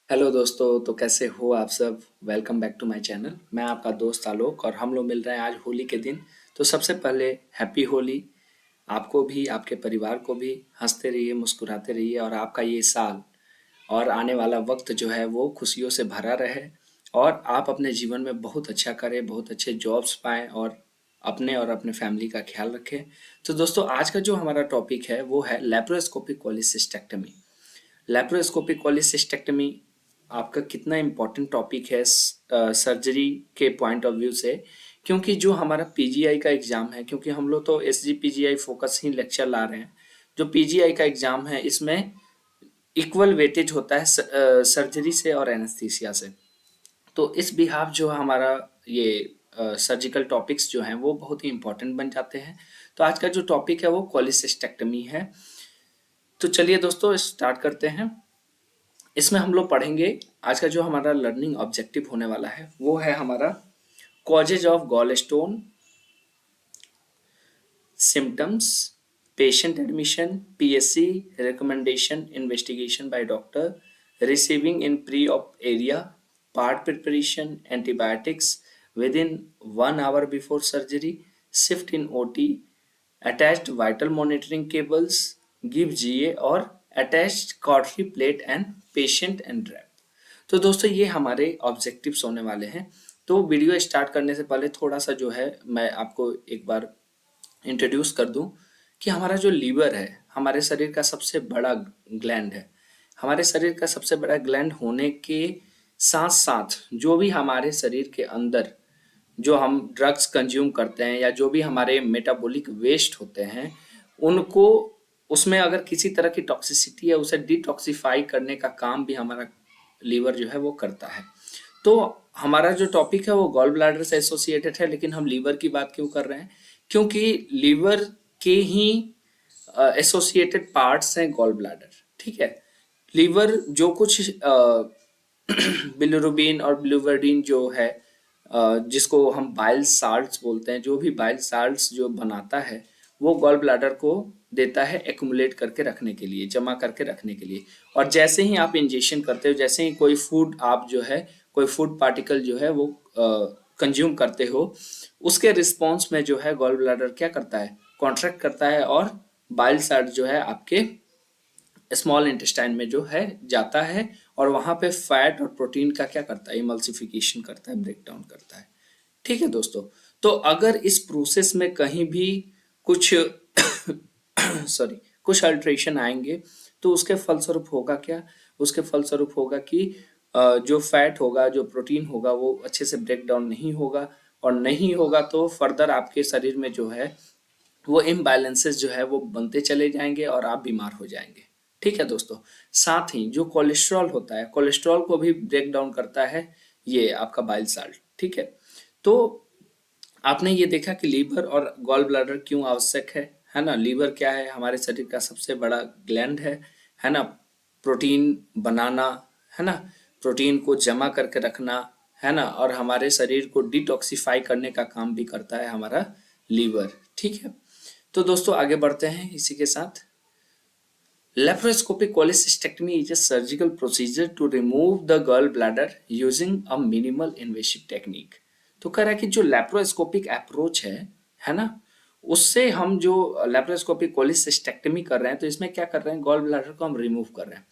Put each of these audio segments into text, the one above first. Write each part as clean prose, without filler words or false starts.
Hello दोस्तों, तो कैसे हो आप सब। Welcome back to my channel. मैं आपका दोस्त आलोक और हम लोग मिल रहे हैं आज होली के दिन। तो सबसे पहले हैप्पी होली आपको भी, आपके परिवार को भी। हंसते रहिए, मुस्कुराते रहिए और आपका ये साल और आने वाला वक्त जो है वो खुशियों से भरा रहे और आप अपने जीवन में बहुत अच्छा करें, बहुत अच्छे जॉब्स पाएं और अपने और अपने फैमिली का ख्याल रखें। तो दोस्तों, आज का जो हमारा टॉपिक है वो है लेप्रोस्कोपिक कोलिसिस्टेक्टमी। लैप्रोस्कोपिक कोलिसिस्टेक्टमी आपका कितना इम्पोर्टेंट टॉपिक है सर्जरी के पॉइंट ऑफ व्यू से। क्योंकि जो हमारा पीजीआई का एग्जाम है, क्योंकि हम लोग तो एसजी पीजीआई फोकस ही लेक्चर ला रहे हैं। जो पीजीआई का एग्जाम है इसमें इक्वल वेटेज होता है सर्जरी से और एनेस्थीसिया से। तो इस बिहाफ जो हमारा ये सर्जिकल टॉपिक्स जो हैं वो बहुत ही इंपॉर्टेंट बन जाते हैं। तो आज का जो टॉपिक है वो कोलिसिस्टेक्टमी है। तो चलिए दोस्तों स्टार्ट करते हैं। इसमें हम लोग पढ़ेंगे, आज का जो हमारा लर्निंग ऑब्जेक्टिव होने वाला है वो है हमारा causes of gall stone, symptoms, patient admission, PSC recommendation, investigation by doctor, receiving in pre op area, part preparation, antibiotics with in 1 hour before surgery, shift in OT, attached vital monitoring cables, give GA और attached cautery plate and patient and wrap. तो दोस्तों ये हमारे objectives होने वाले हैं। तो video start करने से पहले थोड़ा सा जो है मैं आपको एक बार इंट्रोड्यूस कर दूं कि हमारा जो लीवर है हमारे शरीर का सबसे बड़ा ग्लैंड है। हमारे शरीर का सबसे बड़ा ग्लैंड होने के साथ साथ जो भी हमारे शरीर के अंदर जो हम ड्रग्स कंज्यूम करते हैं या जो भी हमारे मेटाबॉलिक वेस्ट होते हैं उनको, उसमें अगर किसी तरह की टॉक्सिसिटी है उसे डिटॉक्सिफाई करने का काम भी हमारा लीवर जो है वो करता है। तो हमारा जो टॉपिक है वो गॉल ब्लैडर से एसोसिएटेड है, लेकिन हम लीवर की बात क्यों कर रहे हैं? क्योंकि लीवर के ही एसोसिएटेड पार्ट्स हैं गॉल ब्लैडर। ठीक है। लीवर जो कुछ बिलिरुबिन और बिलिवर्डिन जो है, जिसको हम बाइल साल्ट्स बोलते हैं, जो भी बाइल साल्ट्स जो बनाता है वो गॉल ब्लैडर को देता है एक्युमुलेट करके रखने के लिए, जमा करके रखने के लिए। और जैसे ही आप इंजेक्शन करते हो, जैसे ही कोई फूड आप जो है, कोई फूड पार्टिकल जो है वो कंज्यूम करते हो, उसके रिस्पॉन्स में जो है गॉल ब्लैडर क्या करता है, कॉन्ट्रैक्ट करता है और बाइल साल्ट जो है आपके स्मॉल इंटेस्टाइन में जो है जाता है और वहां पे फैट और प्रोटीन का क्या करता है, इमल्सिफिकेशन करता है, ब्रेक डाउन करता है। ठीक है दोस्तों। तो अगर इस प्रोसेस में कहीं भी कुछ सॉरी कुछ अल्ट्रेशन आएंगे तो उसके फलस्वरूप होगा क्या? उसके फलस्वरूप होगा कि जो फैट होगा, जो प्रोटीन होगा वो अच्छे से ब्रेक डाउन नहीं होगा, और नहीं होगा तो फर्दर आपके शरीर में जो है वो इम्बैलेंसेस जो है वो बनते चले जाएंगे और आप बीमार हो जाएंगे। ठीक है दोस्तों। साथ ही जो कोलेस्ट्रॉल होता है, कोलेस्ट्रॉल को भी ब्रेक डाउन करता है ये आपका बाइल साल्ट। ठीक है। तो आपने ये देखा कि लीवर और गॉल ब्लैडर क्यों आवश्यक है ना? लीवर क्या है? हमारे शरीर का सबसे बड़ा ग्लैंड है ना? प्रोटीन बनाना, है ना? प्रोटीन को जमा करके रखना, है ना? और हमारे शरीर को डिटॉक्सिफाई करने का काम भी करता है हमारा लीवर। ठीक है। तो दोस्तों आगे बढ़ते हैं इसी के साथ। Laparoscopic cholecystectomy is a surgical procedure to remove the gallbladder using a minimal invasive technique। तो कह रहा है कि जो लेप्रोस्कोपिक अप्रोच है ना, उससे हम जो लेप्रोस्कोपिक कोलिसिस्टेक्टमी कर रहे हैं तो इसमें क्या कर रहे हैं, गॉल ब्लैडर को हम रिमूव कर रहे हैं।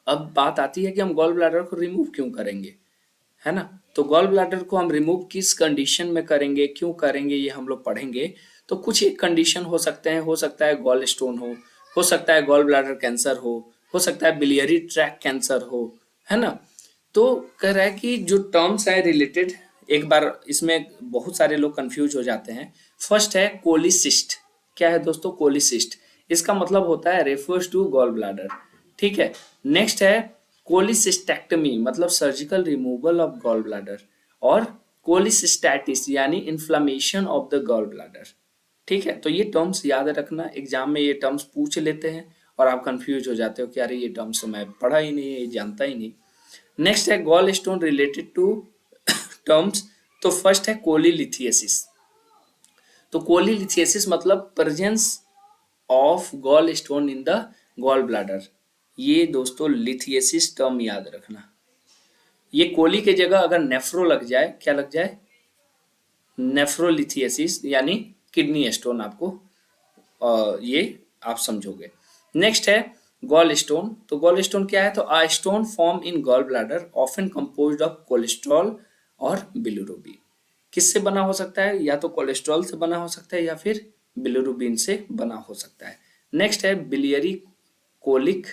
अब बात आती है कि हम गॉल ब्लैडर को रिमूव क्यों करेंगे, है ना? तो गॉल ब्लैडर को हम रिमूव किस कंडीशन में करेंगे, क्यों करेंगे, ये हम लोग पढ़ेंगे। तो कुछ एक कंडीशन हो सकते हैं, हो सकता है गॉल स्टोन हो सकता है गॉल ब्लैडर कैंसर हो सकता है बिलियरी ट्रैक कैंसर हो, है ना? तो कह रहा है कि जो टर्म्स है रिलेटेड, एक बार इसमें बहुत सारे लोग कंफ्यूज हो जाते हैं। फर्स्ट है कोलिसिस्ट। क्या है दोस्तों? कोलिसिस्ट इसका मतलब होता है रेफर्स टू गॉल ब्लैडर। ठीक है। नेक्स्ट है कोलिसिस्टेक्टमी, मतलब surgical removal of gallbladder, और कोलिसिस्टैटिस यानी inflammation of the gallbladder. ठीक है। तो ये टर्म्स याद रखना, एग्जाम में ये टर्म्स पूछ लेते हैं और आप कंफ्यूज हो जाते हो कि अरे ये टर्म्स तो मैं पढ़ा ही नहीं है, ये जानता ही नहीं। नेक्स्ट है gallstone related to terms. तो फर्स्ट है कोलीलिथियसिस। तो कोलीलिथियसिस मतलब presence of gall stone in the gallbladder. ये दोस्तों लिथियसिस टर्म याद रखना। ये कोली के जगह अगर नेफ्रो लग जाए, क्या लग जाए, नेफ्रोलिथियसिस यानी किडनी स्टोन, आपको ये आप समझोगे। नेक्स्ट है गॉल स्टोन। तो गॉल स्टोन क्या है, तो a stone form in gallbladder often composed of cholesterol और बिलिरुबिन। किससे बना हो सकता है, या तो कोलेस्ट्रॉल से बना हो सकता है या फिर बिलिरुबिन से बना हो सकता है। नेक्स्ट है बिलियरी कोलिक।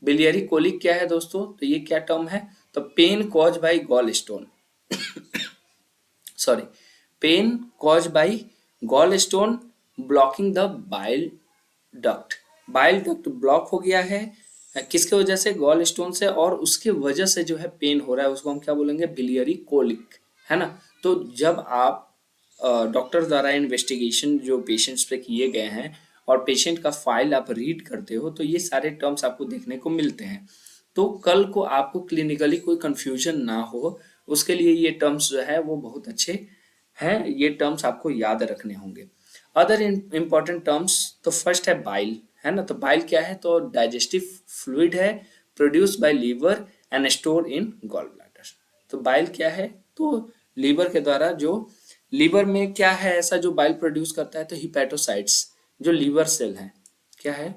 बिलियरी कोलिक क्या है दोस्तों, तो ये क्या टर्म है, तो pain cause by gallstone, sorry, pain cause by gallstone blocking the bile duct. Bile duct block हो गया है किसके वजह से, गॉल स्टोन से, और उसके वजह से जो है पेन हो रहा है, उसको हम क्या बोलेंगे, बिलियरी कोलिक, है ना। तो जब आप डॉक्टर द्वारा इन्वेस्टिगेशन जो पेशेंट्स पे किए गए हैं और पेशेंट का फाइल आप रीड करते हो, तो ये सारे टर्म्स आपको देखने को मिलते हैं। तो कल को आपको क्लिनिकली कोई कंफ्यूजन ना हो, उसके लिए ये टर्म्स जो है वो बहुत अच्छे हैं, ये टर्म्स आपको याद रखने होंगे। अदर इंपॉर्टेंट टर्म्स, तो फर्स्ट है बाइल, है ना। तो बाइल क्या है, तो डाइजेस्टिव फ्लूइड है produce by liver and store in gallbladder. तो बाइल क्या है, तो लीवर के द्वारा, जो लीवर में क्या है ऐसा जो बाइल प्रोड्यूस करता है, तो हिपैटोसाइट्स, जो लीवर सेल हैं, क्या है,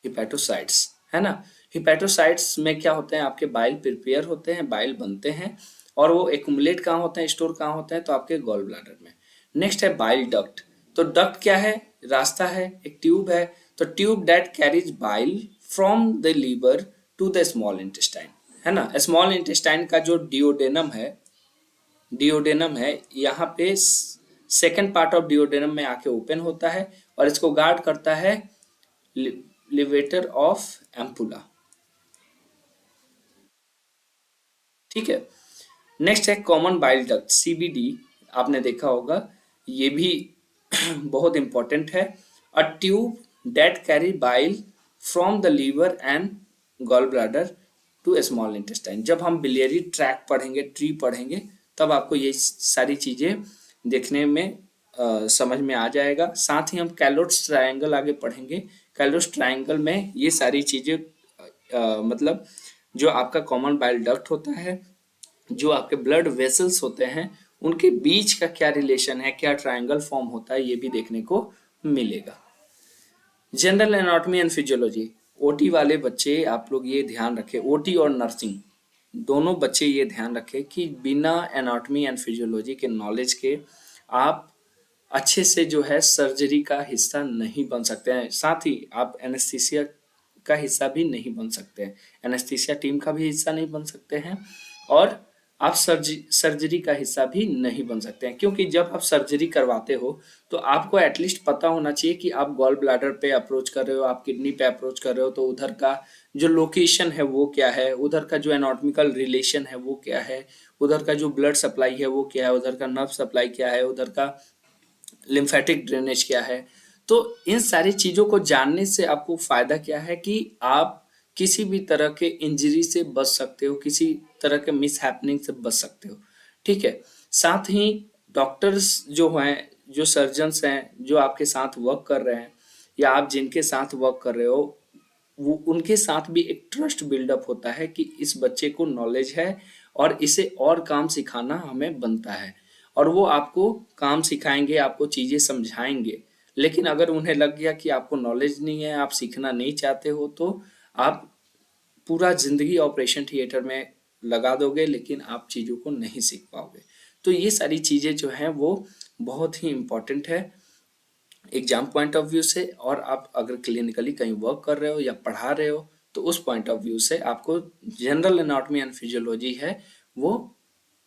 हिपैटोसाइट्स, है ना। हिपैटोसाइट्स में क्या होते हैं, आपके बाइल प्रिपेयर होते हैं, बाइल बनते हैं, और वो एक्युमुलेट कहाँ होते हैं, स्टोर कहाँ होते हैं, तो आपके गॉल ब्लैडर में। नेक्स्ट है बाइल डक्ट। तो डक्ट क्या है, रास्ता है, एक ट्यूब है। तो tube that carries bile from the liver to the small intestine, है ना। स्मॉल इंटेस्टाइन का जो डिओडेनम है यहाँ पे सेकेंड पार्ट ऑफ डिओडेनम में आके ओपन होता है, और इसको गार्ड करता है लिवेटर ऑफ एम्पुला, ठीक है। नेक्स्ट है कॉमन बाइल डक्ट, सीबीडी, आपने देखा होगा, ये भी बहुत इंपॉर्टेंट है। A tube that carry bile from the liver and gallbladder to small intestine. जब हम बिलियरी ट्रैक पढ़ेंगे, ट्री पढ़ेंगे, तब आपको ये सारी चीजें देखने में समझ में आ जाएगा। साथ ही हम कैलोट्स ट्रायंगल आगे पढ़ेंगे। कैलोट्स ट्रायंगल में ये सारी चीजें मतलब जो आपका कॉमन बाइल डक्ट होता है, जो आपके ब्लड वेसल्स होते हैं, उनके बीच का क्या रिलेशन है, क्या ट्रायंगल फॉर्म होता है, ये भी देखने को मिलेगा। General anatomy and physiology, OT वाले बच्चे आप लोग ये ध्यान रखें, ओटी और नर्सिंग दोनों बच्चे ये ध्यान रखें कि बिना एनाटॉमी एंड फिजियोलॉजी के नॉलेज के आप अच्छे से जो है सर्जरी का हिस्सा नहीं बन सकते हैं। साथ ही आप एनेस्थीसिया का हिस्सा भी नहीं बन सकते हैं, एनेस्थीसिया टीम का भी हिस्सा नहीं बन सकते हैं, और आप सर्जरी का हिस्सा भी नहीं बन सकते हैं। क्योंकि जब आप सर्जरी करवाते हो, तो आपको एटलीस्ट पता होना चाहिए कि आप गॉल ब्लैडर पे अप्रोच कर रहे हो, आप किडनी पे अप्रोच कर रहे हो, तो उधर का जो लोकेशन है वो क्या है, उधर का जो एनाटॉमिकल रिलेशन है वो क्या है, उधर का जो ब्लड सप्लाई है वो क्या है, उधर का नर्व सप्लाई क्या है, उधर का लिम्फेटिक ड्रेनेज क्या है। तो इन सारी चीजों को जानने से आपको फायदा क्या है कि आप किसी भी तरह के इंजरी से बच सकते हो, किसी तरह के मिस हैपनिंग से बच सकते हो, ठीक है। साथ ही डॉक्टर्स जो हैं, जो सर्जन्स हैं, जो आपके साथ वर्क कर रहे हैं, या आप जिनके साथ वर्क कर रहे हो, वो उनके साथ भी एक ट्रस्ट बिल्डअप होता है कि इस बच्चे को नॉलेज है और इसे और काम सिखाना हमें बनता है, और वो आपको काम सिखाएंगे, आपको चीजें समझाएंगे। लेकिन अगर उन्हें लग गया कि आपको नॉलेज नहीं है, आप सीखना नहीं चाहते हो, तो आप पूरा जिंदगी ऑपरेशन थिएटर में लगा दोगे, लेकिन आप चीजों को नहीं सीख पाओगे। तो ये सारी चीजें जो हैं वो बहुत ही इंपॉर्टेंट है एग्जाम पॉइंट ऑफ व्यू से, और आप अगर क्लिनिकली कहीं वर्क कर रहे हो या पढ़ा रहे हो, तो उस पॉइंट ऑफ व्यू से आपको जनरल एनाटॉमी एंड फिजियोलॉजी है वो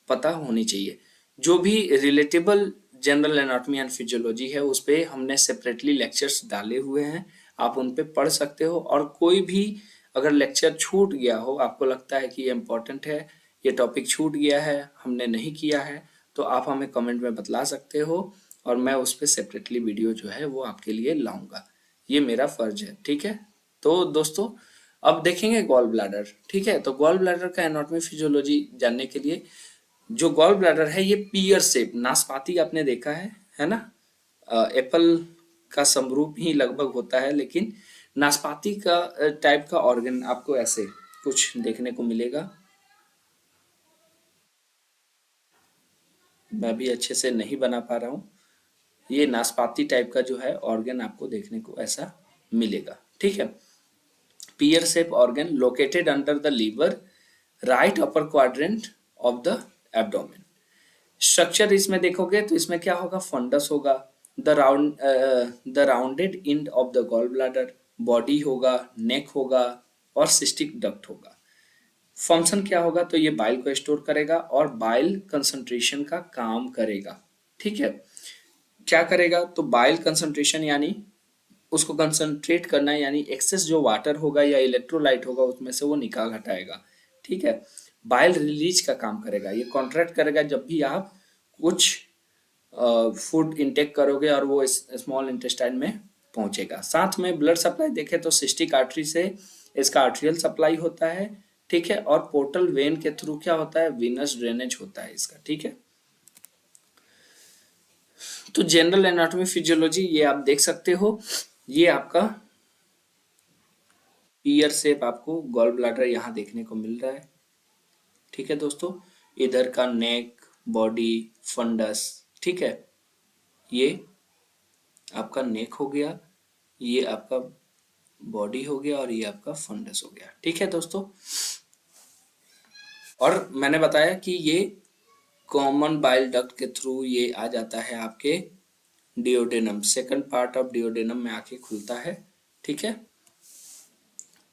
पता होनी चाहिए। जो भी relatable general anatomy and physiology है, उस पे हमने सेपरेटली लेक्चर्स डाले हुए हैं, आप उन पे पढ़ सकते हो। और कोई भी अगर लेक्चर छूट गया हो, आपको लगता है कि ये इम्पोर्टेंट है, ये टॉपिक छूट गया है, हमने नहीं किया है, तो आप हमें कमेंट में बतला सकते हो, और मैं उस पर सेपरेटली वीडियो जो है वो आपके लिए लाऊंगा। ये मेरा फर्ज है, ठीक है। तो दोस्तों अब देखेंगे गॉल ब्लैडर, ठीक है। तो गॉल ब्लैडर का एनाटॉमी फिजियोलॉजी जानने के लिए, जो गॉल ब्लैडर है ये पियर शेप, नाशपाती आपने देखा है ना, एप्पल का समरूप ही लगभग होता है, लेकिन नाशपाती का टाइप का ऑर्गन आपको ऐसे कुछ देखने को मिलेगा। मैं भी अच्छे से नहीं बना पा रहा हूँ। ये नाशपाती टाइप का जो है ऑर्गन आपको देखने को ऐसा मिलेगा, ठीक है। Pear shape organ located under the liver, right upper quadrant of the abdomen. Structure इसमें देखोगे तो इसमें क्या होगा, फंडस होगा, the rounded end of the gallbladder, body होगा, नेक होगा और सिस्टिक डक्ट होगा। फंक्शन क्या होगा, तो ये बाइल को स्टोर करेगा और बाइल कंसंट्रेशन का काम करेगा, ठीक है। क्या करेगा, तो बाइल कंसंट्रेशन यानी उसको कंसंट्रेट करना है, यानी एक्सेस जो वाटर होगा या इलेक्ट्रोलाइट होगा उसमें से वो निकाल हटाएगा, ठीक है। बाइल रिलीज का काम करेगा, ये कॉन्ट्रैक्ट करेगा जब भी आप कुछ फूड इंटेक करोगे और वो स्मॉल इंटेस्टाइन में पहुंचेगा। साथ में ब्लड सप्लाई देखें तो सिस्टिक आर्टरी से इसका आर्टरियल सप्लाई होता है, ठीक है, और पोर्टल वेन के थ्रू क्या होता है, विनस ड्रेनेज होता है इसका, ठीक है। तो जनरल एनाटॉमी फिजियोलॉजी ये आप देख सकते हो। ये आपका ईयर शेप आपको गॉल ब्लैडर यहाँ देखने को मिल रहा है, ठीक है दोस्तों। इधर का नेक, बॉडी, फंडस, ठीक है। ये आपका नेक हो गया, ये आपका बॉडी हो गया और ये आपका फंडस हो गया, ठीक है दोस्तों। और मैंने बताया कि ये कॉमन बाइल डक्ट के थ्रू ये आ जाता है आपके duodenum, second part of duodenum में आके खुलता है, ठीक है।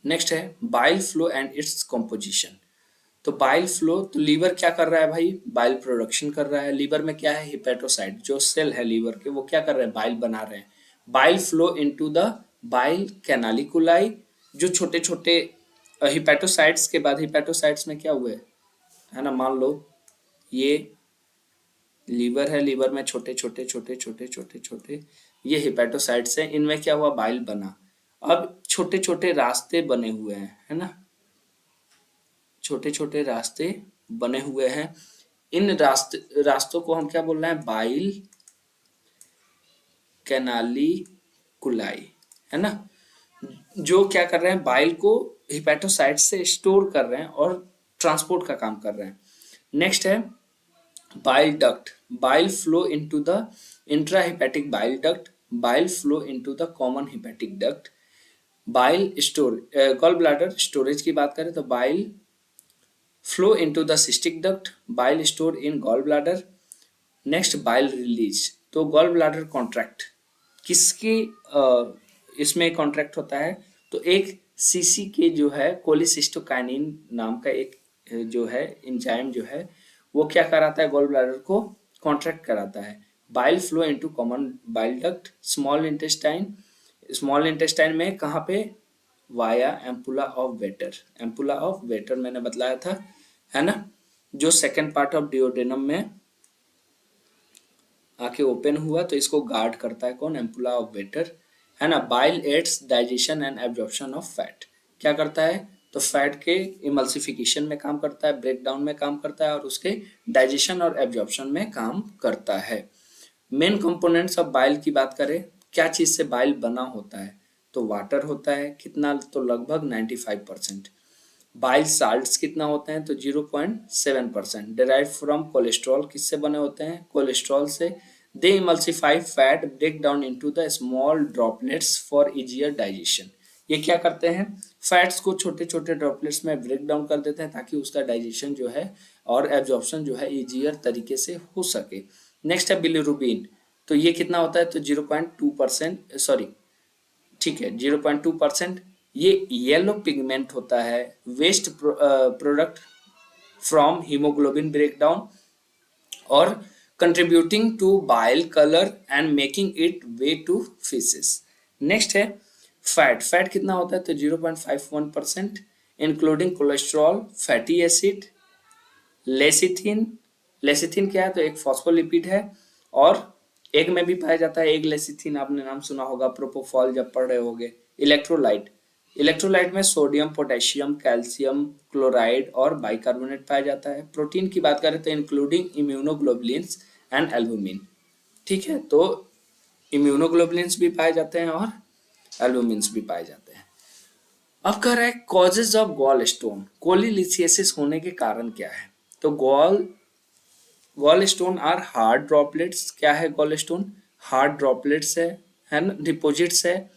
नेक्स्ट है bile flow and its composition. तो बाइल फ्लो, तो लीवर क्या कर रहा है भाई, बाइल प्रोडक्शन कर रहा है। लीवर में क्या है, हिपेटोसाइट जो सेल है लीवर के वो क्या कर रहे हैं, बाइल बना रहे हैं। Bile flow into the bile canaliculi, जो छोटे छोटे हिपेटोसाइट्स के बाद, हिपेटोसाइट्स में क्या हुए है ना, मान लो ये लीवर है, लीवर में छोटे छोटे छोटे छोटे छोटे छोटे ये हिपेटोसाइट्स हैं, इनमें क्या हुआ, बाइल बना। अब छोटे छोटे रास्ते बने हुए हैं, है ना, छोटे छोटे रास्ते बने हुए हैं। इन रास्तों को हम क्या बोल रहे हैं, बाइल कैनालिकुलाई, है ना, जो क्या कर रहे हैं, बाइल को हिपेटोसाइट से स्टोर कर रहे हैं और ट्रांसपोर्ट का काम कर रहे हैं। नेक्स्ट है bile duct, bile flow into the intrahepatic bile duct, bile flow into the common hepatic duct. Bile store, gallbladder storage की बात करें तो bile flow into the cystic duct, bile store in gallbladder. Next bile release, तो gallbladder contract किसके इसमें contract होता है, तो एक सीसी के जो है कोलिसिस्टोकाइनिन नाम का एक जो है एंजाइम जो है वो क्या कराता है, गॉल ब्लैडर को कॉन्ट्रैक्ट कराता है। Bile flow into common bile duct, small intestine, small intestine में कहाँ पे, via ampulla of waiter, ampulla of waiter मैंने बतलाया था, है ना, जो सेकेंड पार्ट ऑफ डिओडेनम में आके ओपन हुआ तो इसको गार्ड करता है कौन, एम्पुला ऑफ वेटर, है ना। Bile aids digestion and absorption of fat, क्या करता है, तो फैट के इमल्सिफिकेशन में काम करता है, ब्रेक डाउन में काम करता है और उसके डाइजेशन और एब्जॉर्प्शन में काम करता है। मेन कंपोनेंट्स ऑफ बाइल की बात करें, क्या चीज से बाइल बना होता है, तो वाटर होता है, कितना, तो लगभग 95%। बाइल साल्ट्स कितना होते हैं, तो 0.7%। डिराइव फ्रॉम कोलेस्ट्रॉल, किससे बने होते हैं, कोलेस्ट्रॉल से। They emulsify fat, break down into the small droplets for easier digestion. ये क्या करते हैं, फैट्स को छोटे छोटे ड्रॉपलेट्स में ब्रेक डाउन कर देते हैं ताकि उसका डाइजेशन जो है और एब्जॉर्प्शन जो है इजियर तरीके से हो सके। नेक्स्ट है बिलिरुबिन, तो ये कितना होता है, तो 0.2%, सॉरी ठीक है 0.2%। ये येलो पिगमेंट होता है, waste product from haemoglobin breakdown और contributing to bile colour and making it way to faeces. Next है फैट, फैट कितना होता है, तो 0.51%, including cholesterol, fatty acid, lecithin. Lecithin क्या है, तो एक फॉस्फोलिपिड है और एग में भी पाया जाता है, एग लेसिथिन आपने नाम सुना होगा प्रोपोफॉल जब पढ़ रहे होगे। इलेक्ट्रोलाइट, इलेक्ट्रोलाइट में सोडियम, पोटेशियम, कैल्शियम क्लोराइड और बाइकार्बोनेट पाया जाता है। प्रोटीन की बात करें तो इंक्लूडिंग इम्यूनोग्लोबुलिन्स एंड एल्बुमिन, ठीक है, तो इम्यूनोग्लोबुलिन्स भी पाए जाते हैं और एल्बुमिन्स भी पाए जाते हैं। अब कह रहा है causes of gall stone, cholelithiasis होने के कारण क्या है। तो gallstone are hard droplets. क्या है गॉल स्टोन? हार्ड ड्रॉपलेट्स है ना, डिपॉजिट्स है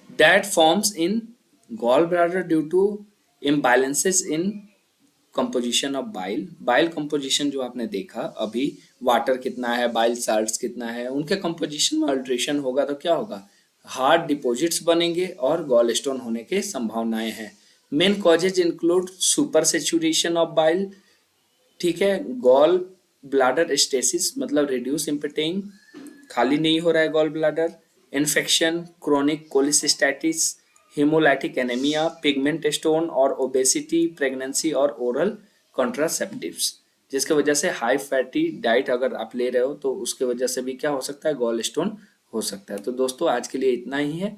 that forms in gallbladder due to imbalances in composition of bile. Bile composition जो आपने देखा अभी, वाटर कितना है, बाइल साल्ट्स कितना है, उनके कंपोजिशन में अल्ट्रेशन होगा तो क्या होगा, हार्ड डिपॉजिट्स बनेंगे और गॉल स्टोन होने के संभावनाएं हैं। Main causes include super saturation of bile, ठीक है, गॉल ब्लाडर स्टेसिस मतलब रिड्यूस इम्पेटिंग, खाली नहीं हो रहा है gall bladder, infection, chronic cholecystitis, haemolytic anaemia, pigment stone और ओबेसिटी, प्रेगनेंसी और ओरल कॉन्ट्रासेप्टिव्स, जिसकी वजह से हाई फैटी डाइट अगर आप ले रहे हो तो उसके वजह से भी क्या हो सकता है, गॉल स्टोन हो सकता है। तो दोस्तों आज के लिए इतना ही है।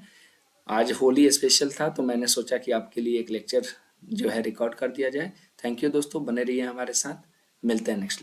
आज होली स्पेशल था तो मैंने सोचा कि आपके लिए एक लेक्चर जो है रिकॉर्ड कर दिया जाए। थैंक यू दोस्तों, बने रहिए हमारे साथ, मिलते हैं नेक्स्ट